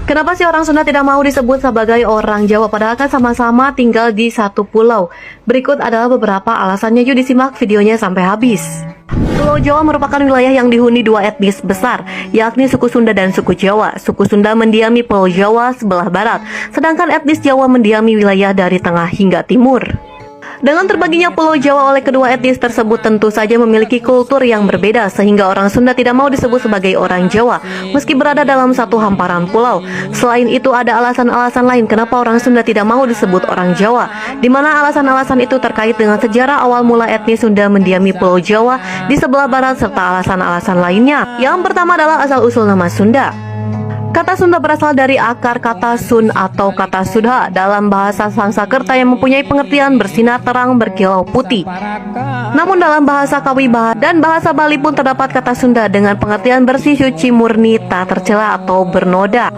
Kenapa sih orang Sunda tidak mau disebut sebagai orang Jawa padahal kan sama-sama tinggal di satu pulau? Berikut adalah beberapa alasannya, yuk disimak videonya sampai habis. Pulau Jawa merupakan wilayah yang dihuni dua etnis besar, yakni suku Sunda dan suku Jawa. Suku Sunda mendiami Pulau Jawa sebelah barat, sedangkan etnis Jawa mendiami wilayah dari tengah hingga timur. Dengan terbaginya Pulau Jawa oleh kedua etnis tersebut tentu saja memiliki kultur yang berbeda, sehingga orang Sunda tidak mau disebut sebagai orang Jawa meski berada dalam satu hamparan pulau. Selain itu ada alasan-alasan lain kenapa orang Sunda tidak mau disebut orang Jawa, di mana alasan-alasan itu terkait dengan sejarah awal mula etnis Sunda mendiami Pulau Jawa di sebelah barat serta alasan-alasan lainnya. Yang pertama adalah asal-usul nama Sunda. Kata Sunda berasal dari akar kata sun atau kata sudha dalam bahasa Sangsakerta yang mempunyai pengertian bersinar terang berkilau putih. Namun dalam bahasa Kawibaha dan bahasa Bali pun terdapat kata Sunda dengan pengertian bersih, suci, murni, tak tercela atau bernoda.